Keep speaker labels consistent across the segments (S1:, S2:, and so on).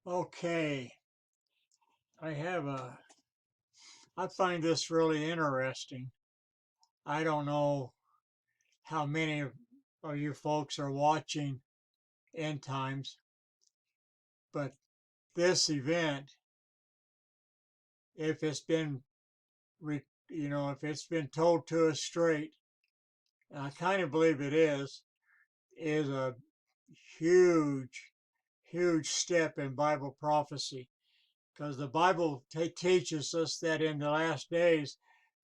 S1: Okay, I find this really interesting. I don't know how many of you folks are watching End Times, but this event, if it's been, if it's been told to us straight, and I kind of believe it is a huge, huge step in Bible prophecy. Because the Bible teaches us that in the last days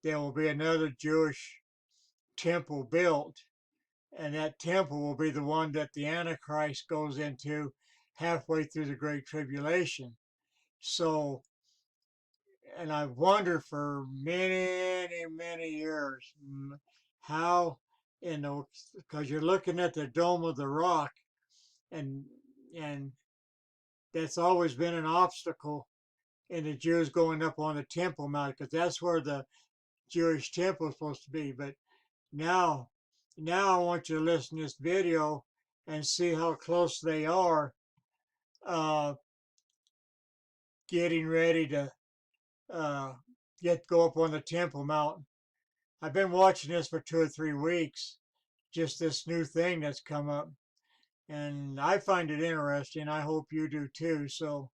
S1: there will be another Jewish temple built, and that temple will be the one that the Antichrist goes into halfway through the Great Tribulation. So, and I've wondered for many, many years how, because you're looking at the Dome of the Rock, and and that's always been an obstacle in the Jews going up on the Temple Mount, because that's where the Jewish temple is supposed to be. But now, now I want you to listen to this video and see how close they are uh, getting ready to uh, go up on the Temple Mount. I've been watching this for 2 or 3 weeks, just this new thing that's come up, and I find it interesting. I hope you do too. So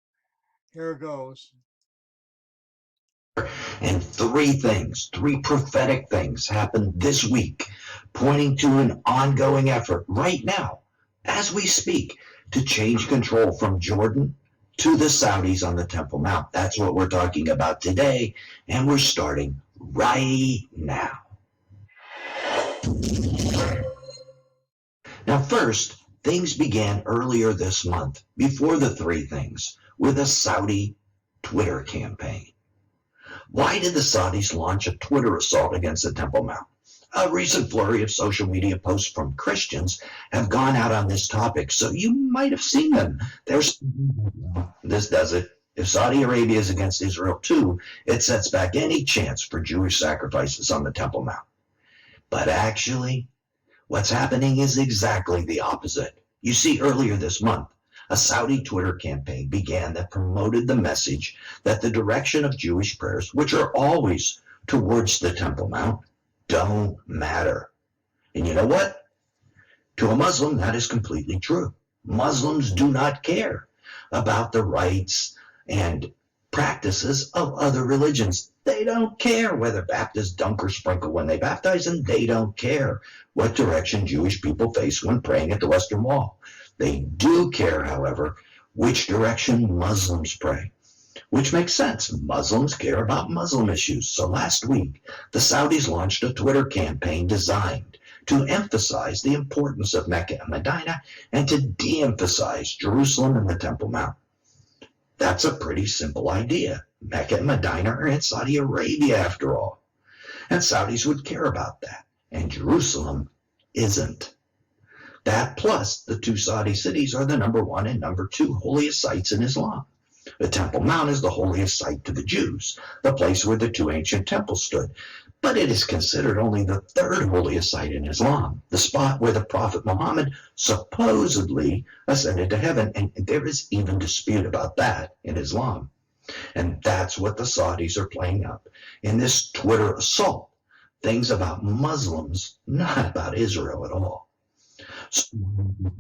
S1: here goes.
S2: And three prophetic things happened this week, pointing to an ongoing effort right now, as we speak, to change control from Jordan to the Saudis on the Temple Mount. That's what we're talking about today, and we're starting right now. Now, first, things began earlier this month, before the three things, with a Saudi Twitter campaign. Why did the Saudis launch a Twitter assault against the Temple Mount? A recent flurry of social media posts from Christians have gone out on this topic, so you might have seen them. This does it. If Saudi Arabia is against Israel too, it sets back any chance for Jewish sacrifices on the Temple Mount. But actually, what's happening is exactly the opposite. You see, earlier this month, a Saudi Twitter campaign began that promoted the message that the direction of Jewish prayers, which are always towards the Temple Mount, don't matter. And you know what? To a Muslim, that is completely true. Muslims do not care about the rites and practices of other religions. They don't care whether Baptists dunk or sprinkle when they baptize, and they don't care what direction Jewish people face when praying at the Western Wall. They do care, however, which direction Muslims pray, which makes sense. Muslims care about Muslim issues. So last week, the Saudis launched a Twitter campaign designed to emphasize the importance of Mecca and Medina and to de-emphasize Jerusalem and the Temple Mount. That's a pretty simple idea. Mecca and Medina are in Saudi Arabia, after all. And Saudis would care about that. And Jerusalem isn't. That plus the two Saudi cities are the number 1 and number 2 holiest sites in Islam. The Temple Mount is the holiest site to the Jews, the place where the 2 ancient temples stood. But it is considered only the 3rd holiest site in Islam, the spot where the Prophet Muhammad supposedly ascended to heaven. And there is even dispute about that in Islam. And that's what the Saudis are playing up in this Twitter assault. Things about Muslims, not about Israel at all. So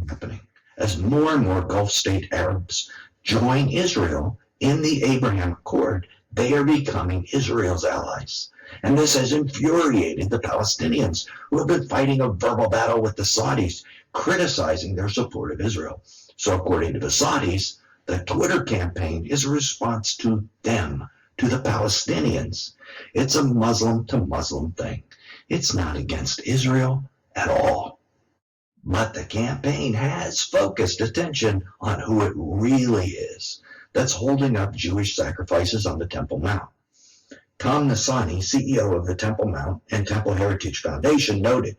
S2: happening as more and more Gulf state Arabs join Israel in the Abraham Accord, they are becoming Israel's allies. And this has infuriated the Palestinians, who have been fighting a verbal battle with the Saudis, criticizing their support of Israel. So according to the Saudis, the Twitter campaign is a response to them, to the Palestinians. It's a Muslim to Muslim thing. It's not against Israel at all. But the campaign has focused attention on who it really is that's holding up Jewish sacrifices on the Temple Mount. Tom Nassani, CEO of the Temple Mount and Temple Heritage Foundation, noted,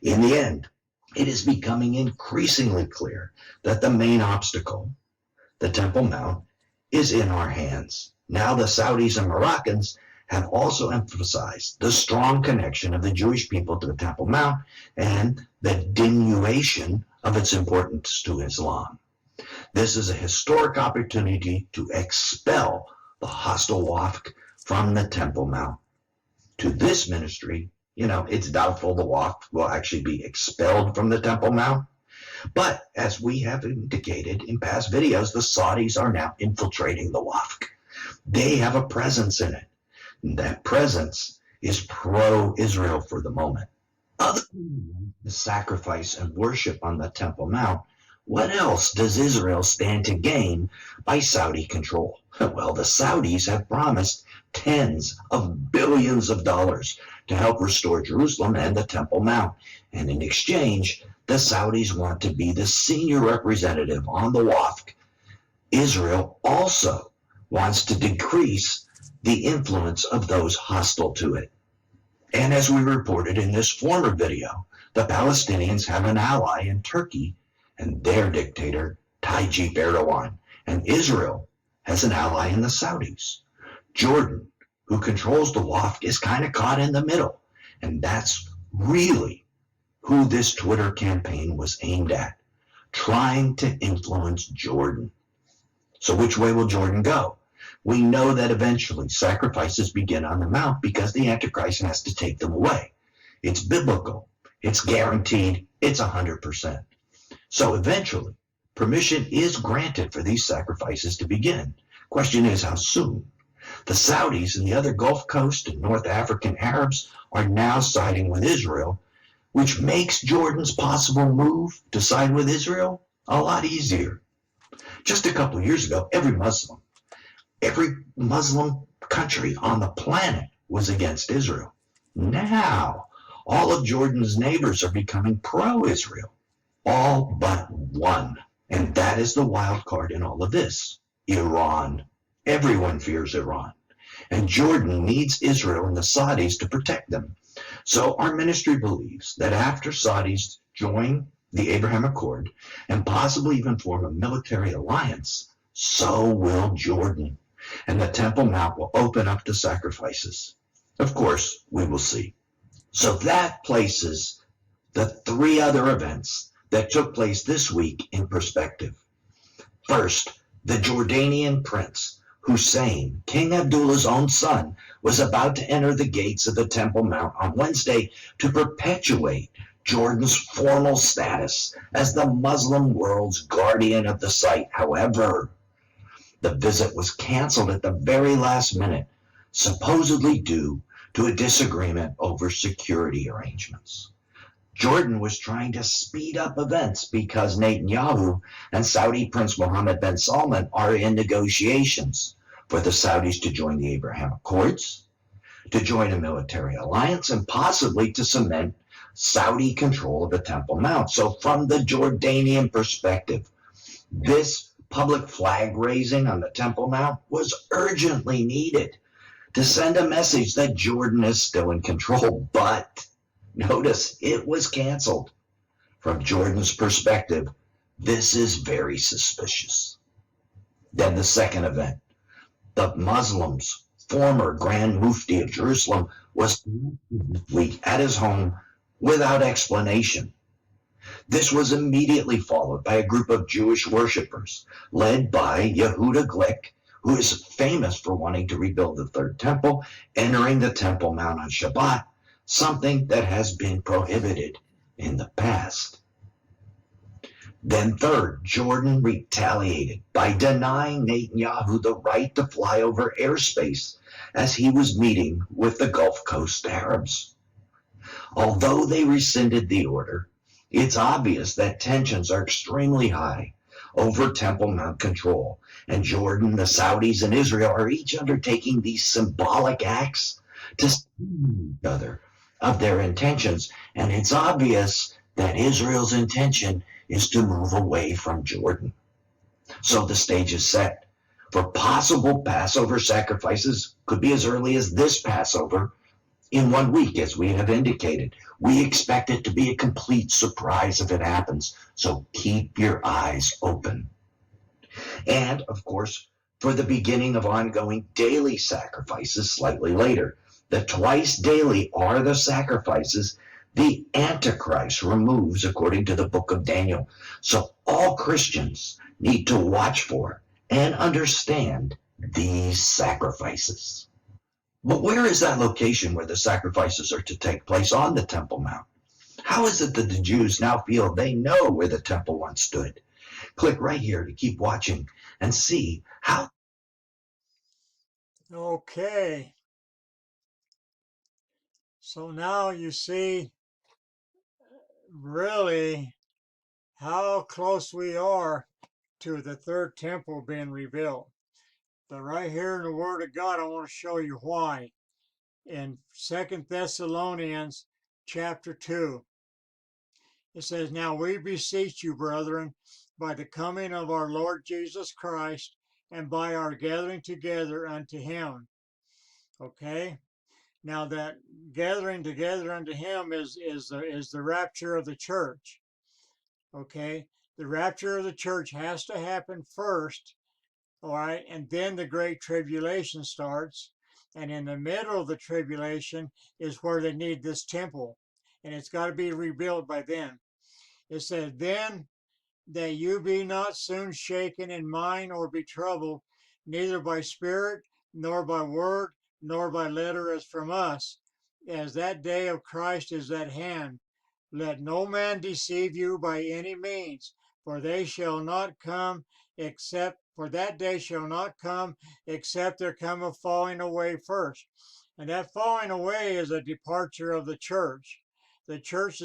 S2: in the end, it is becoming increasingly clear that the main obstacle, the Temple Mount, is in our hands. Now the Saudis and Moroccans have also emphasized the strong connection of the Jewish people to the Temple Mount and the diminution of its importance to Islam. This is a historic opportunity to expel the hostile Wafd from the Temple Mount. To this ministry, it's doubtful the Wafd will actually be expelled from the Temple Mount. But as we have indicated in past videos, the Saudis are now infiltrating the Wafd. They have a presence in it. And that presence is pro-Israel for the moment. Other than the sacrifice and worship on the Temple Mount, what else does Israel stand to gain by Saudi control? Well, the Saudis have promised tens of billions of dollars to help restore Jerusalem and the Temple Mount. And in exchange, the Saudis want to be the senior representative on the Wafd. Israel also wants to decrease the influence of those hostile to it. And as we reported in this former video, the Palestinians have an ally in Turkey and their dictator, Tayyip Erdogan, and Israel has an ally in the Saudis. Jordan, who controls the Wafd, is kind of caught in the middle, and that's really who this Twitter campaign was aimed at, trying to influence Jordan. So which way will Jordan go? We know that eventually sacrifices begin on the Mount because the Antichrist has to take them away. It's biblical. It's guaranteed. It's 100%. So eventually, permission is granted for these sacrifices to begin. Question is, how soon? The Saudis and the other Gulf Coast and North African Arabs are now siding with Israel, which makes Jordan's possible move to side with Israel a lot easier. Just a couple of years ago, every Muslim country on the planet was against Israel. Now, all of Jordan's neighbors are becoming pro-Israel. All but one. And that is the wild card in all of this. Iran. Everyone fears Iran. And Jordan needs Israel and the Saudis to protect them. So our ministry believes that after Saudis join the Abraham Accord and possibly even form a military alliance, so will Jordan. And the Temple Mount will open up to sacrifices. Of course, we will see. So that places the three other events that took place this week in perspective. First, the Jordanian prince, Hussein, King Abdullah's own son, was about to enter the gates of the Temple Mount on Wednesday to perpetuate Jordan's formal status as the Muslim world's guardian of the site. However, the visit was canceled at the very last minute, supposedly due to a disagreement over security arrangements. Jordan was trying to speed up events because Netanyahu and Saudi Prince Mohammed bin Salman are in negotiations for the Saudis to join the Abraham Accords, to join a military alliance, and possibly to cement Saudi control of the Temple Mount. So from the Jordanian perspective, this public flag raising on the Temple Mount was urgently needed to send a message that Jordan is still in control. But notice it was canceled. From Jordan's perspective, this is very suspicious. Then the second event, the Muslims' former Grand Mufti of Jerusalem was week at his home without explanation. This was immediately followed by a group of Jewish worshippers led by Yehuda Glick, who is famous for wanting to rebuild the Third Temple, entering the Temple Mount on Shabbat, something that has been prohibited in the past. Then third, Jordan retaliated by denying Netanyahu the right to fly over airspace as he was meeting with the Gulf Coast Arabs. Although they rescinded the order, it's obvious that tensions are extremely high over Temple Mount control, and Jordan, the Saudis, and Israel are each undertaking these symbolic acts to each other of their intentions, and it's obvious that Israel's intention is to move away from Jordan. So the stage is set for possible Passover sacrifices, could be as early as this Passover, in 1 week, as we have indicated. We expect it to be a complete surprise if it happens, so keep your eyes open. And, of course, for the beginning of ongoing daily sacrifices slightly later. The twice daily are the sacrifices the Antichrist removes according to the book of Daniel. So all Christians need to watch for and understand these sacrifices. But where is that location where the sacrifices are to take place on the Temple Mount? How is it that the Jews now feel they know where the temple once stood? Click right here to keep watching and see how.
S1: Okay. So now you see really how close we are to the third temple being rebuilt. But right here in the Word of God, I want to show you why. In 2 Thessalonians chapter 2, it says, "Now we beseech you, brethren, by the coming of our Lord Jesus Christ, and by our gathering together unto him." Okay? Now that gathering together unto him is the rapture of the church. Okay? The rapture of the church has to happen first, all right, and then the great tribulation starts. And in the middle of the tribulation is where they need this temple, and it's got to be rebuilt by then. It says, "Then that you be not soon shaken in mind or be troubled, neither by spirit, nor by word, nor by letter as from us, as that day of Christ is at hand. Let no man deceive you by any means, for they shall not come for that day shall not come except there come a falling away first." And that falling away is a departure of the church. The church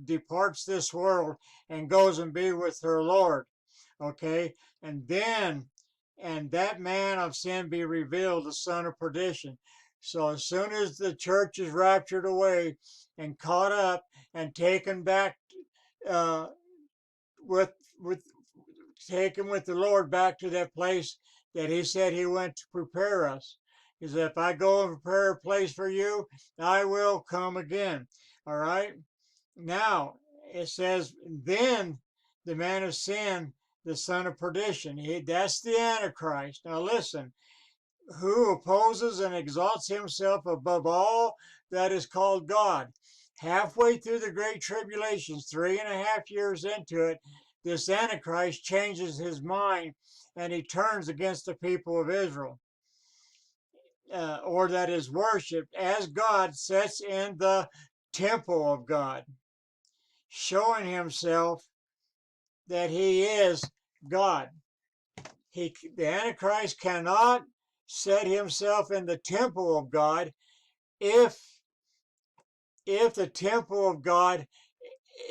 S1: departs this world and goes and be with her Lord. Okay, and that man of sin be revealed, the son of perdition. So as soon as the church is raptured away and caught up and taken back uh, with taken with the Lord back to that place that he said he went to prepare us. He said, "If I go and prepare a place for you, I will come again." All right. Now it says, "Then the man of sin, the son of perdition." That's the Antichrist. Now listen, "who opposes and exalts himself above all that is called God." Halfway through the Great Tribulations, 3.5 years into it, this Antichrist changes his mind and he turns against the people of Israel, or that is worshipped as God sits in the temple of God, showing himself that he is God. The Antichrist cannot set himself in the temple of God if the temple of God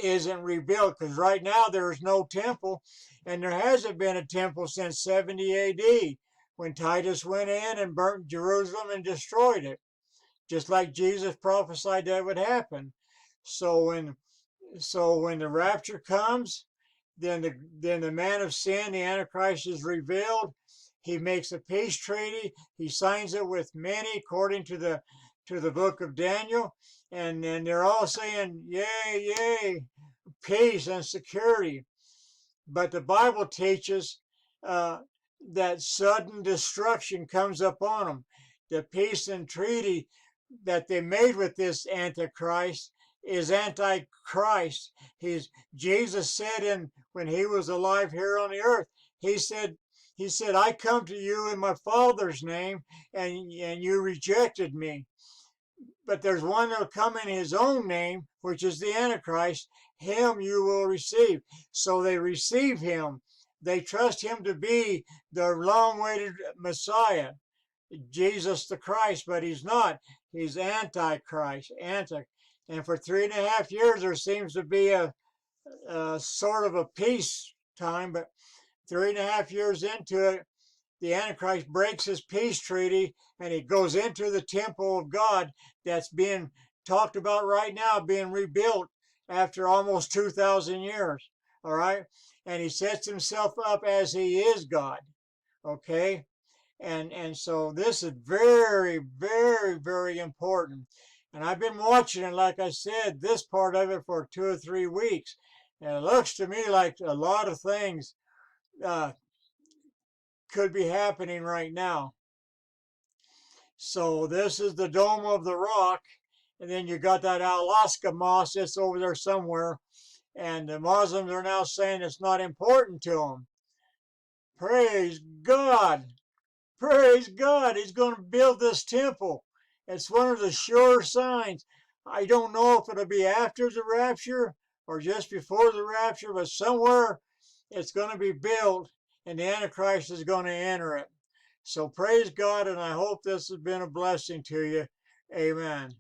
S1: isn't rebuilt, because right now there is no temple, and there hasn't been a temple since 70 AD when Titus went in and burnt Jerusalem and destroyed it, just like Jesus prophesied that would happen. So when the rapture comes, then the man of sin, the Antichrist, is revealed. He makes a peace treaty. He signs it with many, according to the book of Daniel, and they're all saying, "Yay, yay, peace and security." But the Bible teaches that sudden destruction comes upon them. The peace and treaty that they made with this Antichrist is Antichrist. Jesus said when he was alive here on the earth, he said, "I come to you in my Father's name, and you rejected me. But there's one that will come in his own name, which is the Antichrist. Him you will receive." So they receive him. They trust him to be the long-awaited Messiah, Jesus the Christ, but he's not. He's Antichrist. And for 3.5 years, there seems to be a sort of a peace time, but 3.5 years into it, the Antichrist breaks his peace treaty and he goes into the temple of God that's being talked about right now, being rebuilt after almost 2,000 years. All right. And he sets himself up as he is God. Okay. And so this is very, very, very important. And I've been watching it, like I said, this part of it for 2 or 3 weeks. And it looks to me like a lot of things uh, could be happening right now. So this is the Dome of the Rock, and then you got that Alaska moss that's over there somewhere, and the Muslims are now saying it's not important to them. Praise God. Praise God. He's going to build this temple. It's one of the sure signs. I don't know if it'll be after the rapture or just before the rapture, but somewhere it's going to be built and the Antichrist is going to enter it. So praise God, and I hope this has been a blessing to you. Amen.